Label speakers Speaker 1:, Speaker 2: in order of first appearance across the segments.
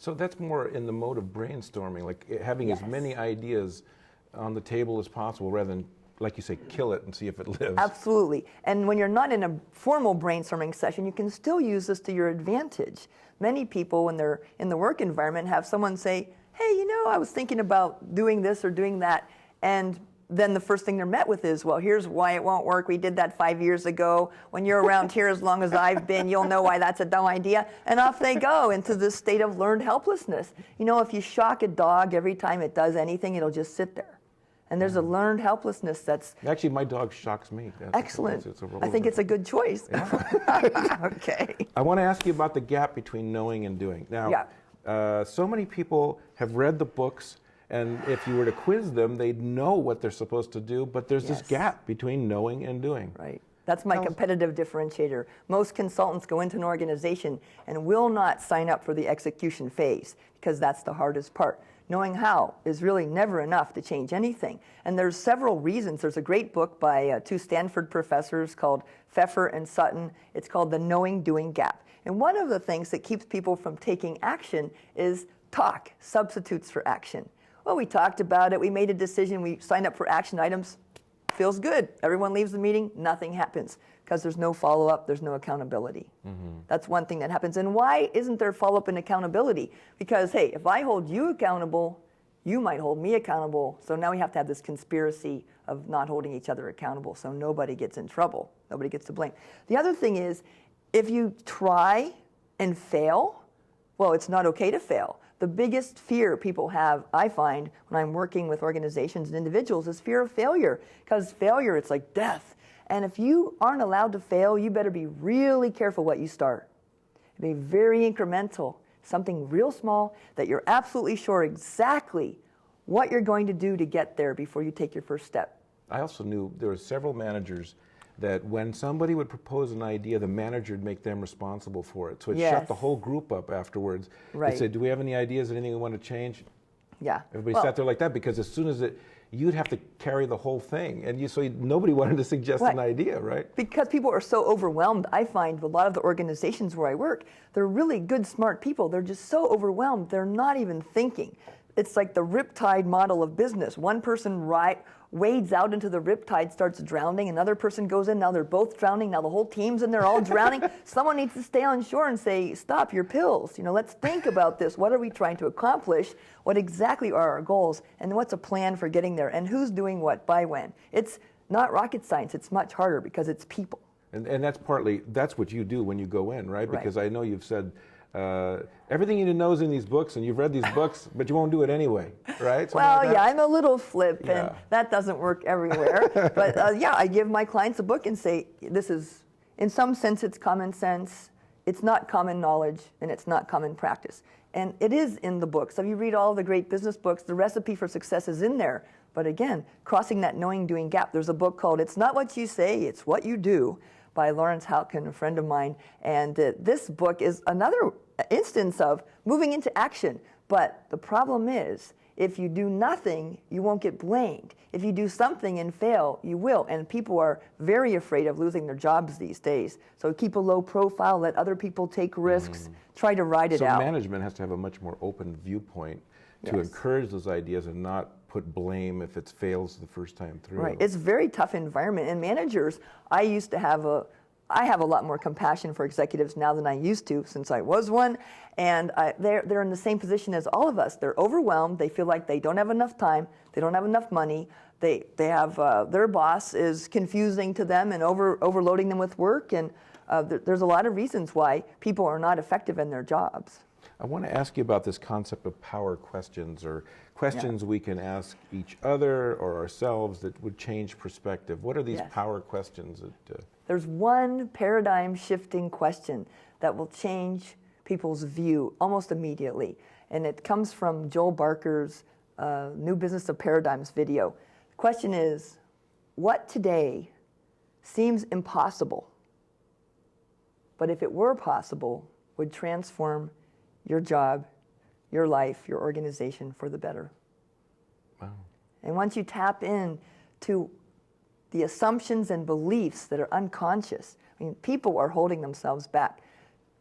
Speaker 1: So that's more in the mode of brainstorming, like having as many ideas on the table as possible rather than, like you say, kill it and see if it lives.
Speaker 2: Absolutely. And when you're not in a formal brainstorming session, you can still use this to your advantage. Many people, when they're in the work environment, have someone say, hey, you know, I was thinking about doing this or doing that. And then the first thing they're met with is, well, here's why it won't work. We did that 5 years ago. When you're around here as long as I've been, you'll know why that's a dumb idea. And off they go into this state of learned helplessness. You know, if you shock a dog every time it does anything, it'll just sit there. And there's a learned helplessness that's...
Speaker 1: Actually, my dog shocks me.
Speaker 2: Excellent. I think it's a good choice.
Speaker 1: Yeah.
Speaker 2: Okay.
Speaker 1: I want to ask you about the gap between knowing and doing. Now, so many people have read the books, and if you were to quiz them, they'd know what they're supposed to do, but there's this gap between knowing and doing.
Speaker 2: Right. That's my competitive differentiator. Most consultants go into an organization and will not sign up for the execution phase because that's the hardest part. Knowing how is really never enough to change anything. And there's several reasons. There's a great book by two Stanford professors called Pfeffer and Sutton. It's called The Knowing-Doing Gap. And one of the things that keeps people from taking action is talk, substitutes for action. Well, we talked about it, we made a decision, we signed up for action items, feels good. Everyone leaves the meeting, nothing happens because there's no follow-up, there's no accountability. That's one thing that happens. And why isn't there follow-up and accountability? Because, hey, if I hold you accountable, you might hold me accountable. So now we have to have this conspiracy of not holding each other accountable so nobody gets in trouble, nobody gets to blame. The other thing is, if you try and fail, well, it's not okay to fail. The biggest fear people have, I find, when I'm working with organizations and individuals is fear of failure. Because failure, it's like death. And if you aren't allowed to fail, you better be really careful what you start. Be very incremental, something real small that you're absolutely sure exactly what you're going to do to get there before you take your first step.
Speaker 1: I also knew there were several managers that when somebody would propose an idea, the manager would make them responsible for it. So it shut the whole group up afterwards.
Speaker 2: Right.
Speaker 1: They said, do we have any ideas, anything we want to change?
Speaker 2: Yeah.
Speaker 1: Everybody sat there like that because as soon as you'd have to carry the whole thing. And nobody wanted to suggest an idea, right?
Speaker 2: Because people are so overwhelmed. I find a lot of the organizations where I work, they're really good, smart people. They're just so overwhelmed, they're not even thinking. It's like the riptide model of business. One person wades out into the riptide, starts drowning. Another person goes in, now they're both drowning. Now the whole team's in there all drowning. Someone needs to stay on shore and say, stop your pills. Let's think about this. What are we trying to accomplish? What exactly are our goals? And what's a plan for getting there? And who's doing what by when? It's not rocket science. It's much harder because it's people.
Speaker 1: And that's what you do when you go in, right? Because I know you've said, everything you know is in these books, and you've read these books, but you won't do it anyway, right?
Speaker 2: I'm a little flip, and that doesn't work everywhere. But I give my clients a book and say, this is, in some sense, it's common sense, it's not common knowledge, and it's not common practice. And it is in the books. So if you read all the great business books, the recipe for success is in there. But again, crossing that knowing-doing gap. There's a book called It's Not What You Say, It's What You Do, by Lawrence Halkin, a friend of mine. And this book is another instance of moving into action. But the problem is, if you do nothing, you won't get blamed. If you do something and fail, you will. And people are very afraid of losing their jobs these days. So keep a low profile, let other people take risks, try to ride it out.
Speaker 1: So management has to have a much more open viewpoint to encourage those ideas and not put blame if it fails the first time through.
Speaker 2: Right. It's a very tough environment. And managers, I have a lot more compassion for executives now than I used to since I was one. And they're in the same position as all of us. They're overwhelmed. They feel like they don't have enough time. They don't have enough money. They have their boss is confusing to them and overloading them with work. And there's a lot of reasons why people are not effective in their jobs.
Speaker 1: I want to ask you about this concept of power questions, or questions we can ask each other or ourselves that would change perspective. What are these power questions?
Speaker 2: There's one paradigm-shifting question that will change people's view almost immediately. And it comes from Joel Barker's New Business of Paradigms video. The question is, what today seems impossible, but if it were possible, would transform your job, your life, your organization for the better?
Speaker 1: Wow. And
Speaker 2: once you tap in to the assumptions and beliefs that are unconscious, people are holding themselves back.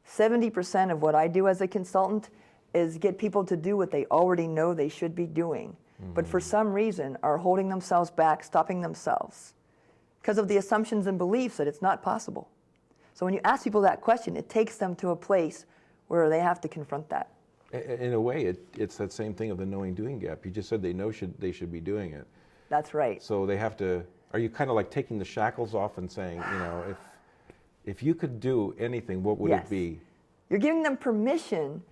Speaker 2: 70% of what I do as a consultant is get people to do what they already know they should be doing, but for some reason are holding themselves back, stopping themselves because of the assumptions and beliefs that it's not possible. So when you ask people that question, it takes them to a place where they have to confront that.
Speaker 1: In a way, it's that same thing of the knowing-doing gap. You just said they know they should be doing it.
Speaker 2: That's right.
Speaker 1: So they have to, are you kind of like taking the shackles off and saying, you know, if you could do anything, what would it be?
Speaker 2: You're giving them permission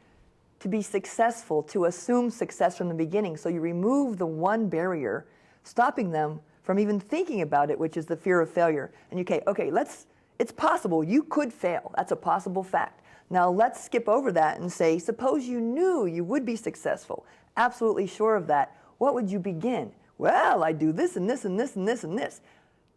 Speaker 2: to be successful, to assume success from the beginning. So you remove the one barrier, stopping them from even thinking about it, which is the fear of failure. And you say, okay, it's possible. You could fail. That's a possible fact. Now let's skip over that and say, suppose you knew you would be successful, absolutely sure of that. What would you begin? Well, I do this and this and this and this and this.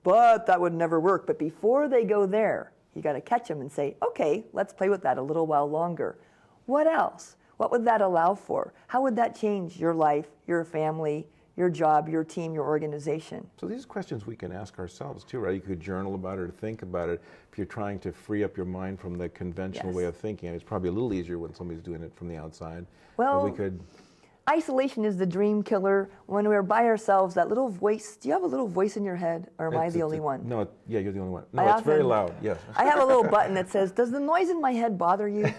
Speaker 2: But that would never work. But before they go there, you got to catch them and say, okay, let's play with that a little while longer. What else? What would that allow for? How would that change your life, your family, your job, your team, your organization?
Speaker 1: So these questions we can ask ourselves too, right? You could journal about it or think about it if you're trying to free up your mind from the conventional way of thinking. And it's probably a little easier when somebody's doing it from the outside.
Speaker 2: Well,
Speaker 1: we could...
Speaker 2: Isolation is the dream killer. When we're by ourselves, that little voice, do you have a little voice in your head, or am I the only one?
Speaker 1: No, yeah, you're the only one. No, it's very loud, yes.
Speaker 2: I have a little button that says, does the noise in my head bother you?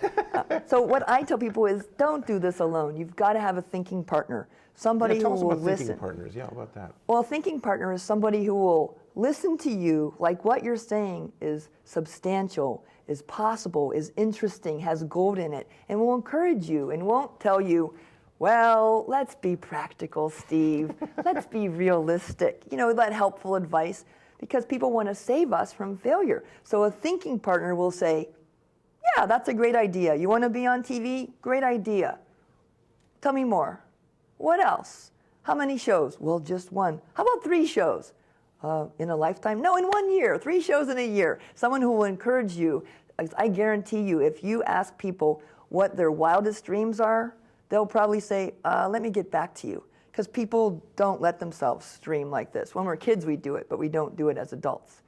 Speaker 2: So what I tell people is, don't do this alone. You've got to have a thinking partner, somebody who will listen. Tell us about thinking partners, yeah, how about that? Well, a thinking partner is somebody who will listen to you like what you're saying is substantial, is possible, is interesting, has gold in it, and will encourage you and won't tell you, well, let's be practical, Steve. Let's be realistic. You know, that helpful advice, because people want to save us from failure. So a thinking partner will say, yeah, that's a great idea. You want to be on TV? Great idea. Tell me more. What else? How many shows? Well, just one. How about 3 shows? In a lifetime? No, in 1 year. 3 shows in a year. Someone who will encourage you. I guarantee you, if you ask people what their wildest dreams are, they'll probably say, let me get back to you. Because people don't let themselves dream like this. When we're kids, we do it, but we don't do it as adults.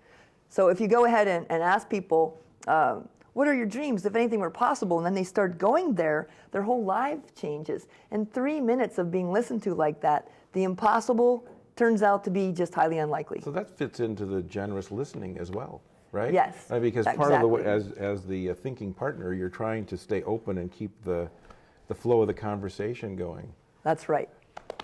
Speaker 2: So if you go ahead and ask people, what are your dreams? If anything were possible, and then they start going there, their whole life changes. In 3 minutes of being listened to like that, the impossible turns out to be just highly unlikely.
Speaker 1: So that fits into the generous listening as well, right?
Speaker 2: Yes,
Speaker 1: because part of the as the thinking partner, you're trying to stay open and keep the flow of the conversation going.
Speaker 2: That's right.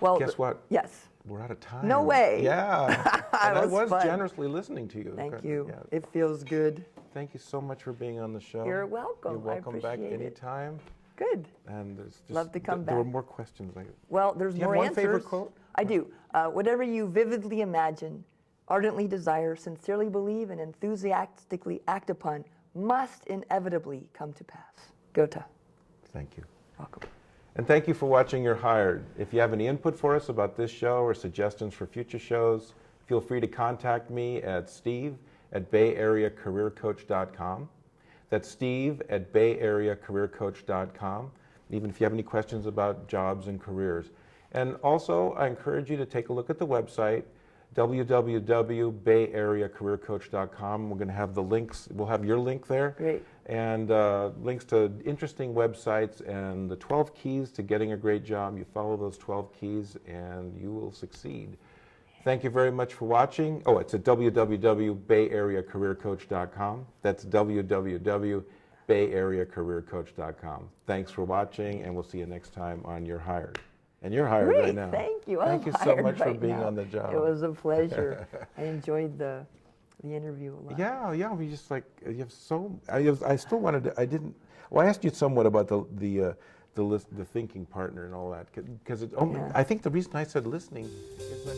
Speaker 2: Well,
Speaker 1: guess what?
Speaker 2: Yes.
Speaker 1: We're out of time.
Speaker 2: No way.
Speaker 1: Yeah. And I was
Speaker 2: fun.
Speaker 1: generously listening to you.
Speaker 2: Thank you.
Speaker 1: Yeah.
Speaker 2: It feels good.
Speaker 1: Thank you so much for being on the show.
Speaker 2: You're welcome.
Speaker 1: You're welcome back
Speaker 2: it.
Speaker 1: anytime.
Speaker 2: Good.
Speaker 1: And there's just,
Speaker 2: love to come back.
Speaker 1: There were more questions.
Speaker 2: Well, there's more answers.
Speaker 1: Do you have one favorite quote?
Speaker 2: I do. Whatever you vividly imagine, ardently desire, sincerely believe, and enthusiastically act upon must inevitably come to pass. Goethe.
Speaker 1: Thank you.
Speaker 2: Welcome.
Speaker 1: And thank you for watching You're Hired. If you have any input for us about this show or suggestions for future shows, feel free to contact me at steve@bayareacareercoach.com. That's steve@bayareacareercoach.com. Even if you have any questions about jobs and careers. And also, I encourage you to take a look at the website, www.bayareacareercoach.com. We're going to have the links. We'll have your link there.
Speaker 2: Great.
Speaker 1: And links to interesting websites and the 12 keys to getting a great job. You follow those 12 keys and you will succeed. Thank you very much for watching. Oh, it's at www.bayareacareercoach.com. That's www.bayareacareercoach.com. Thanks for watching, and we'll see you next time on You're Hired. And you're hired right now.
Speaker 2: Thank you.
Speaker 1: Thank you so much for being on the job.
Speaker 2: It was a pleasure. I enjoyed the interview a lot.
Speaker 1: Yeah. We just like you have so. I still wanted to. I didn't. Well, I asked you somewhat about the thinking partner and all that because I think the reason I said listening is that.